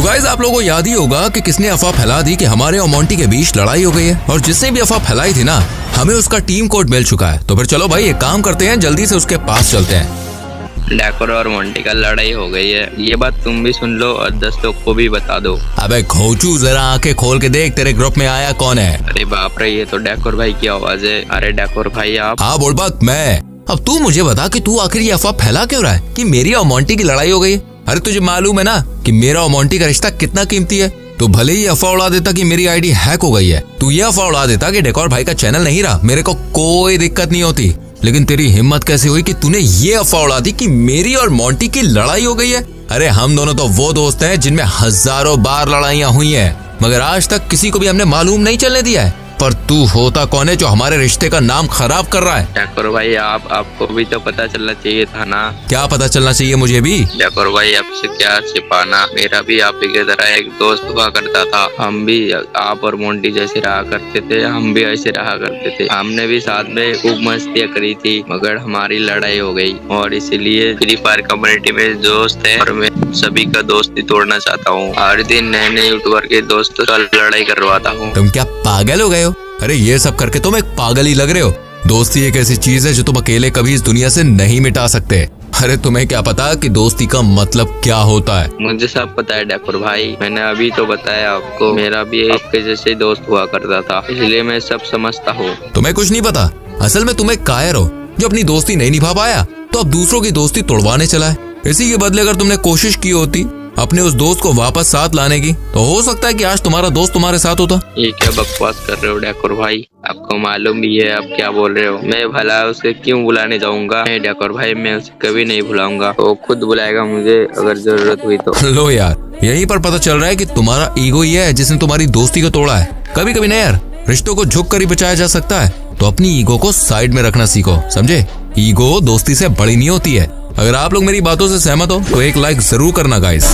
Guys आप लोगों को याद ही होगा कि किसने अफवाह फैला दी कि हमारे और मोंटी के बीच लड़ाई हो गई है, और जिसने भी अफवाह फैलाई थी ना, हमें उसका टीम कोड मिल चुका है। तो फिर चलो भाई एक काम करते हैं, जल्दी से उसके पास चलते हैं। डैकोर और मोंटी का लड़ाई हो गई है, ये बात तुम भी सुन लो और 10 लोग को भी बता दो। अबे खोचू जरा आंखें खोल के देख, तेरे ग्रुप में आया कौन है? अरे बाप रे, ये तो डैकोर भाई की आवाज है। अरे डैकोर भाई आप? हाँ बोल बात मैं। अब तू मुझे बता कि तू आखिर ये अफवाह फैला क्यों रहा है कि मेरी और मोंटी की लड़ाई हो गई है? अरे तुझे मालूम है ना कि मेरा और मोंटी का रिश्ता कितना कीमती है। तो भले ही अफवाह उड़ा देता कि मेरी आईडी हैक हो गई है, तू ये अफवाह उड़ा देता कि डैकोर भाई का चैनल नहीं रहा, मेरे को कोई दिक्कत नहीं होती। लेकिन तेरी हिम्मत कैसे हुई कि तूने ये अफवाह उड़ा दी कि मेरी और मोंटी की लड़ाई हो गई है? अरे हम दोनों तो वो दोस्त हैं जिनमें हजारों बार लड़ाइयाँ हुई हैं, मगर आज तक किसी को भी हमने मालूम नहीं चलने दिया है। पर तू होता कौन है जो हमारे रिश्ते का नाम खराब कर रहा है? डैकोर भाई आपको भी तो पता चलना चाहिए था ना। क्या पता चलना चाहिए मुझे भी? डैकोर भाई आपसे क्या छिपाना, मेरा भी आप ही की तरह एक दोस्त हुआ करता था। हम भी आप और मोंटी जैसे रहा करते थे, हम भी ऐसे रहा करते थे। हमने भी साथ में खूब मस्तियाँ करी थी, मगर हमारी लड़ाई हो गई और इसीलिए फ्री फायर कम्युनिटी में दोस्त है और मैं सभी का दोस्ती तोड़ना चाहता हूँ। हर दिन नए नए यूट्यूबर के दोस्तों का लड़ाई करवाता हूँ। तुम क्या पागल हो गए हो? अरे ये सब करके तुम एक पागल ही लग रहे हो। दोस्ती एक ऐसी चीज है जो तुम अकेले कभी इस दुनिया से नहीं मिटा सकते। अरे तुम्हें क्या पता कि दोस्ती का मतलब क्या होता है? मुझे सब पता है डैकोर भाई, मैंने अभी तो बताया आपको। मेरा भी एक जैसे दोस्त हुआ करता था, इसलिए मैं सब समझता हूँ। तुम्हें कुछ नहीं पता। असल में तुम एक कायर हो जो अपनी दोस्ती नहीं निभा पाया, तो अब दूसरों की दोस्ती तोड़वाने चला है। इसी के बदले अगर तुमने कोशिश की होती अपने उस दोस्त को वापस साथ लाने की, तो हो सकता है कि आज तुम्हारा दोस्त तुम्हारे साथ होता। ये क्या बकवास कर रहे हो डैकोर भाई? आपको मालूम भी है आप क्या बोल रहे हो? मैं भला उसे क्यों बुलाने जाऊंगा? नहीं डैकोर भाई, मैं उसे कभी नहीं बुलाऊंगा, वो खुद बुलाएगा मुझे अगर जरूरत हुई तो। लो यार, यहीं पर पता चल रहा है कि तुम्हारा ईगो ही है जिसने तुम्हारी दोस्ती को तोड़ा है। कभी कभी नहीं यार, रिश्तों को झुक कर ही बचाया जा सकता है। तो अपनी ईगो को साइड में रखना सीखो, समझे? ईगो दोस्ती से बड़ी नहीं होती है। अगर आप लोग मेरी बातों से सहमत हो तो एक लाइक जरूर करना गाइस।